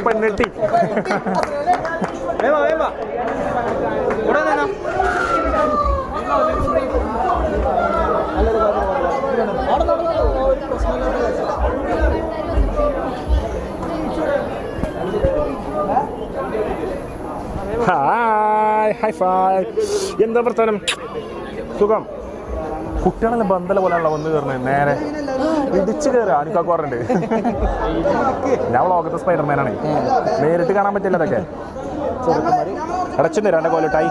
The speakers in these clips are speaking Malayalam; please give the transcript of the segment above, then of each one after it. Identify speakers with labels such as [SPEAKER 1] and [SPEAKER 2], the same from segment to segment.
[SPEAKER 1] പെണ്ണെട്ടി. ഹായ് എന്താ വർത്തമാനം? സുഖം. കുട്ടികളെല്ലാം ബന്ധല പോലെയാണല്ലോ വന്ന് കയറുന്നത്. നേരെ ഇടിച്ചു കയറുക. എനിക്കൊക്കെ പറഞ്ഞിട്ട് ഞാൻ ലോകത്തെ സ്പൈഡർമാനാണ്. നേരിട്ട് കാണാൻ പറ്റില്ല അതൊക്കെ. അടച്ചിട്ടുണ്ട് 2 കൊല്ലട്ടായി.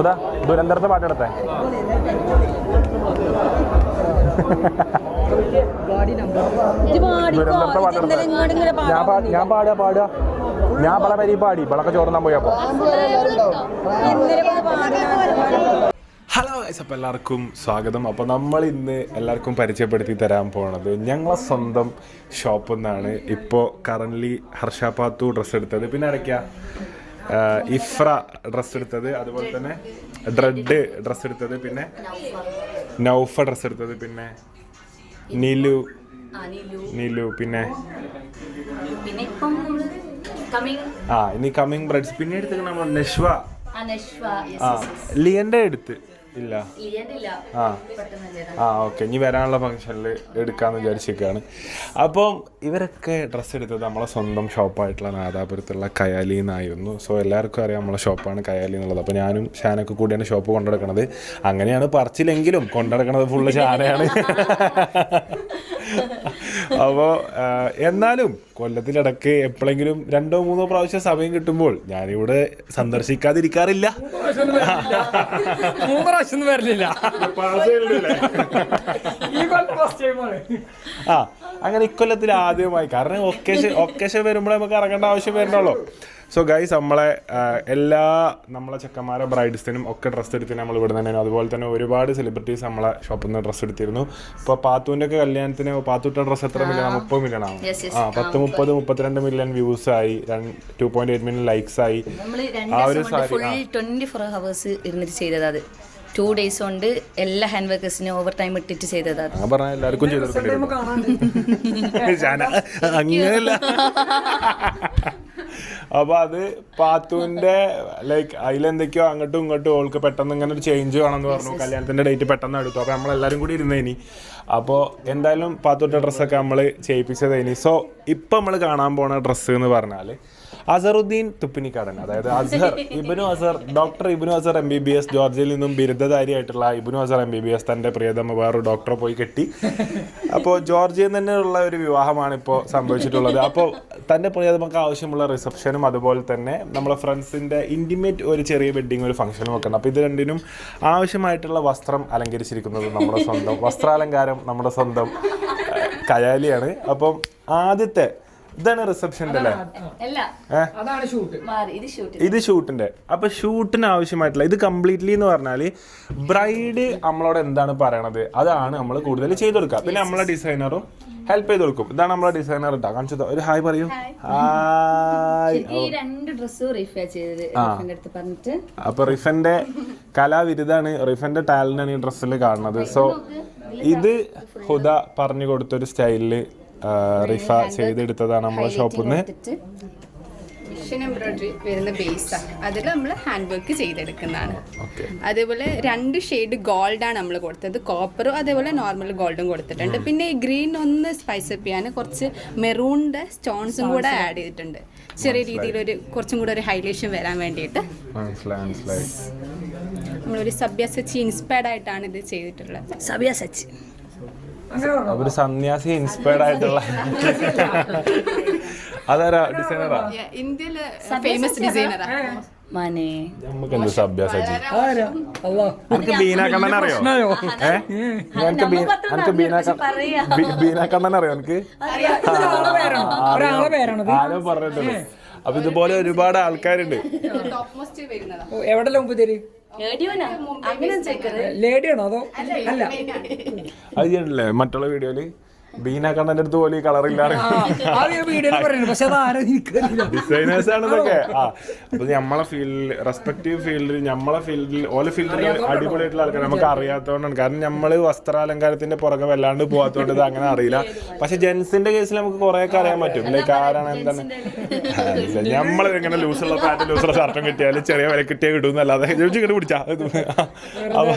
[SPEAKER 1] ഉദാ ദുരന്തരത്തെ പാട്ടെടുത്തേ. ദുരന്തരത്തെ പാട്ടെടുത്തേ. ഞാൻ പാടുക ഞാൻ പല വരി പാടി വളക്കെ ചോർന്നാൻ പോയപ്പോ. ഹലോ ഗൈസ്, അപ്പോൾ എല്ലാവർക്കും സ്വാഗതം. അപ്പോൾ നമ്മൾ ഇന്ന് എല്ലാവർക്കും പരിചയപ്പെടുത്തി തരാൻ പോണത് ഞങ്ങളെ സ്വന്തം ഷോപ്പിൽ നിന്നാണ്. ഇപ്പോൾ കറൻ്റ്ലി ഹർഷ പാത്തു ഡ്രസ്സ് എടുത്തത്, പിന്നെ ഇടയ്ക്ക ഇഫ്ര ഡ്രസ്സ് എടുത്തത്, അതുപോലെ തന്നെ ഡ്രെഡ് ഡ്രസ്സ് എടുത്തത്, പിന്നെ നൗഫ ഡ്രസ്സ് എടുത്തത്, പിന്നെ നീലു പിന്നെ ഇനി കമ്മിങ് ബ്രൈഡ്സ്. പിന്നെ എടുത്ത് നമ്മൾ നഷ്വ ലിയന്റെ എടുത്ത് ഇല്ല. ഓക്കെ, ഇനി വരാനുള്ള ഫംഗ്ഷനിൽ എടുക്കാന്ന് വിചാരിച്ചിരിക്കുകയാണ്. അപ്പം ഇവരൊക്കെ ഡ്രസ്സ് എടുത്തത് നമ്മളെ സ്വന്തം ഷോപ്പായിട്ടുള്ള നാദാപുരത്തുള്ള കയാലി എന്നായിരുന്നു. സോ എല്ലാവർക്കും അറിയാം നമ്മളെ ഷോപ്പാണ് കയാലി എന്നുള്ളത്. അപ്പോൾ ഞാനും ഷാനൊക്കെ കൂടിയാണ് ഷോപ്പ് കൊണ്ടുനടക്കുന്നത്. അങ്ങനെയാണ് പറച്ചിലെങ്കിലും കൊണ്ടുനടക്കുന്നത് ഫുള്ള് ഷാനയാണ്. അപ്പോൾ എന്നാലും കൊല്ലത്തിലിടക്ക് എപ്പോഴെങ്കിലും 2-3 പ്രാവശ്യം സമയം കിട്ടുമ്പോൾ ഞാനിവിടെ സന്ദർശിക്കാതിരിക്കാറില്ല. അങ്ങനെ ഇക്കൊല്ലത്തിൽ ആദ്യമായി, കാരണം ഒക്കേഷൻ വരുമ്പോഴേ നമുക്ക് ഇറങ്ങേണ്ട ആവശ്യം വരുന്നുള്ളൂ. സോ ഗൈസ്, നമ്മളെ ചെക്കന്മാരെ ബ്രൈഡ്സിനും ഒക്കെ ഡ്രസ്സ് എടുത്തിന് നമ്മൾ ഇവിടെ തന്നെയാണ്. അതുപോലെ തന്നെ ഒരുപാട് സെലിബ്രിറ്റീസ് നമ്മളെ ഷോപ്പിൽ നിന്ന് ഡ്രസ്സ് എടുത്തിരുന്നു. ഇപ്പോൾ പാത്തുവിൻ്റെ ഒക്കെ കല്യാണത്തിന് പാത്തുട്ട ഡ്രസ്സ് എത്ര മില്യൺ? 30 മില്യൺ ആവും. 32 മില്യൺ വ്യൂസ് ആയി, 2.8 മില്യൺ ലൈക്സ് ആയി. ആ ഒരു
[SPEAKER 2] 24 hours ഇരുന്നിട്ട് ചെയ്തത്. 2 days കൊണ്ട് എല്ലാ ഹാൻഡ് വർക്കേഴ്സിനും ഓവർ ടൈം ഇട്ടിട്ട് ചെയ്തതാണ്.
[SPEAKER 1] പറഞ്ഞ എല്ലാവർക്കും അങ്ങനെയല്ല. അപ്പൊ അത് പാത്തുവിന്റെ ലൈക്ക് അതിലെന്തൊക്കെയോ അങ്ങോട്ടും ഇങ്ങോട്ടും ഓൾക്ക് പെട്ടെന്ന് ഇങ്ങനെ ഒരു ചേഞ്ച് വേണമെന്ന് പറഞ്ഞു. കല്യാണത്തിന്റെ ഡേറ്റ് പെട്ടെന്ന് എടുത്തു. അപ്പൊ നമ്മളെല്ലാരും കൂടി ഇരുന്നേനി. അപ്പോൾ എന്തായാലും പാത്തുവിന്റെ ഡ്രസ്സൊക്കെ നമ്മൾ ചെയ്യിപ്പിച്ചതേനി. സോ ഇപ്പം നമ്മൾ കാണാൻ പോണ ഡ്രസ്സ് എന്ന് പറഞ്ഞാൽ അസറുദ്ദീൻ തുപ്പിനിക്കാടൻ, അതായത് ഡോക്ടർ ഇബ്നു അസർ MBBS, ജോർജിയയിൽ നിന്നും ബിരുദധാരിയായിട്ടുള്ള ഇബ്നു അസർ MBBS തൻ്റെ പ്രിയതമ വേറൊരു ഡോക്ടറെ പോയി കെട്ടി. അപ്പോൾ ജോർജിയയിൽ തന്നെയുള്ള ഒരു വിവാഹമാണ് ഇപ്പോൾ സംഭവിച്ചിട്ടുള്ളത്. അപ്പോൾ തൻ്റെ പ്രിയതമക്ക് ആവശ്യമുള്ള റിസപ്ഷനും അതുപോലെ തന്നെ നമ്മളെ ഫ്രണ്ട്സിൻ്റെ ഇൻറ്റിമേറ്റ് ഒരു ചെറിയ വെഡ്ഡിങ് ഒരു ഫംഗ്ഷനും ഒക്കെ ഉണ്ട്. അപ്പോൾ ഇത് രണ്ടിനും ആവശ്യമായിട്ടുള്ള വസ്ത്രം അലങ്കരിച്ചിരിക്കുന്നത് നമ്മുടെ സ്വന്തം വസ്ത്രാലങ്കാരം നമ്മുടെ സ്വന്തം കയാലിയാണ്. അപ്പം ആദ്യത്തെ ഇതാണ് റിസപ്ഷൻ്റെ അല്ലേ? ഇത് ഷൂട്ടിന്റെ. അപ്പൊ ഷൂട്ടിന് ആവശ്യമായിട്ടുള്ള ഇത് കംപ്ലീറ്റ്ലി എന്ന് പറഞ്ഞാൽ ബ്രൈഡ് നമ്മളോട് എന്താണ് പറയണത് അതാണ് നമ്മൾ കൂടുതൽ ചെയ്ത് കൊടുക്കുക. പിന്നെ നമ്മളെ ഡിസൈനറും ഹെൽപ്പ് ചെയ്ത് കൊടുക്കും. ഇതാണ് നമ്മളെ ഡിസൈനർ ഇട്ടാ കാണിച്ചത്. ഒരു ഹായ് പറയൂ. അപ്പൊ റിഫന്റെ കലാവിരുതാണ്, റിഫന്റെ ടാലന്റാണ് ഈ ഡ്രസ്സിൽ കാണുന്നത്. സോ ഇത് ഹുദ പറഞ്ഞു കൊടുത്തൊരു സ്റ്റൈലില് റിഫ ചെയ്തെടുത്തതാണ് നമ്മളെ ഷോപ്പിൽ നിന്ന്.
[SPEAKER 3] മിഷൻ എംബ്രോയിഡറി വരുന്ന ബേസാണ്, അതിൽ നമ്മൾ ഹാൻഡ് വർക്ക് ചെയ്തെടുക്കുന്നതാണ്. അതേപോലെ 2 ഷെയ്ഡ് ഗോൾഡാണ് നമ്മൾ കൊടുത്തത്, കോപ്പറും അതേപോലെ നോർമൽ ഗോൾഡും കൊടുത്തിട്ടുണ്ട്. പിന്നെ ഈ ഗ്രീൻ ഒന്ന് സ്പൈസ് അപ്പ് ചെയ്യാൻ കുറച്ച് മെറൂണിന്റെ സ്റ്റോൺസും കൂടെ ആഡ് ചെയ്തിട്ടുണ്ട്, ചെറിയ രീതിയിൽ കുറച്ചും കൂടെ ഒരു ഹൈലൈഷൻ വരാൻ വേണ്ടിയിട്ട്. നമ്മളൊരു സബ്യ സച്ചി ഇൻസ്പയർഡ് ആയിട്ടാണ് ഇത് ചെയ്തിട്ടുള്ളത്.
[SPEAKER 2] സബ്യ സച്ചി
[SPEAKER 1] ഒരു സന്യാസി ഇൻസ്പയർഡ് ആയിട്ടുള്ള അതാരാ ഡിസൈനറാ?
[SPEAKER 3] ഇന്ത്യയിലെ ഫേമസ് ഡിസൈനറാ.
[SPEAKER 1] നമുക്ക് എന്ത് സബ്യ സജി? എനിക്ക് ബീന കണ്ണൻ അറിയോ? എനിക്ക് ബീന കണ്ണൻ അറിയോ? എനിക്ക് ആരോ പറഞ്ഞിട്ടുണ്ട്. അപ്പൊ ഇതുപോലെ ഒരുപാട് ആൾക്കാരുണ്ട്.
[SPEAKER 4] എവിടെ മുമ്പ് ലേഡിയാണോ അതോ അല്ല
[SPEAKER 1] അത് ചെയ്യണല്ലേ മറ്റുള്ള വീഡിയോയില്? ബീനാക്കണ്ണൻ്റെ അടുത്ത് പോലും ഈ കളറില്ലാതെ ഡിസൈനേഴ്സ് ആണ് ഇതൊക്കെ. അപ്പൊ നമ്മളെ ഫീൽഡിൽ റെസ്പെക്റ്റീവ് ഫീൽഡിൽ നമ്മളെ ഫീൽഡിൽ ഓരോ ഫീൽഡിൽ അടിപൊളിയായിട്ടുള്ള ആൾക്കാർ നമുക്ക് അറിയാത്തതുകൊണ്ടാണ്. കാരണം നമ്മള് വസ്ത്രാലങ്കാരത്തിന്റെ പുറകെ വല്ലാണ്ട് പോകാത്തതുകൊണ്ട് ഇത് അങ്ങനെ അറിയില്ല. പക്ഷെ ജെൻസിന്റെ കേസിൽ നമുക്ക് കുറെ ഒക്കെ അറിയാൻ പറ്റും. ലൈക്ക് ആരാണ് എന്താണ്. നമ്മൾ ഇങ്ങനെ ലൂസുള്ള പാന്റ് ലൂസുള്ള ഷർട്ടും കിട്ടിയാലും ചെറിയ വില കിട്ടിയാൽ കിട്ടും എന്നല്ലാതെ ചോദിച്ചു ഇങ്ങനെ പിടിച്ചാ. അപ്പൊ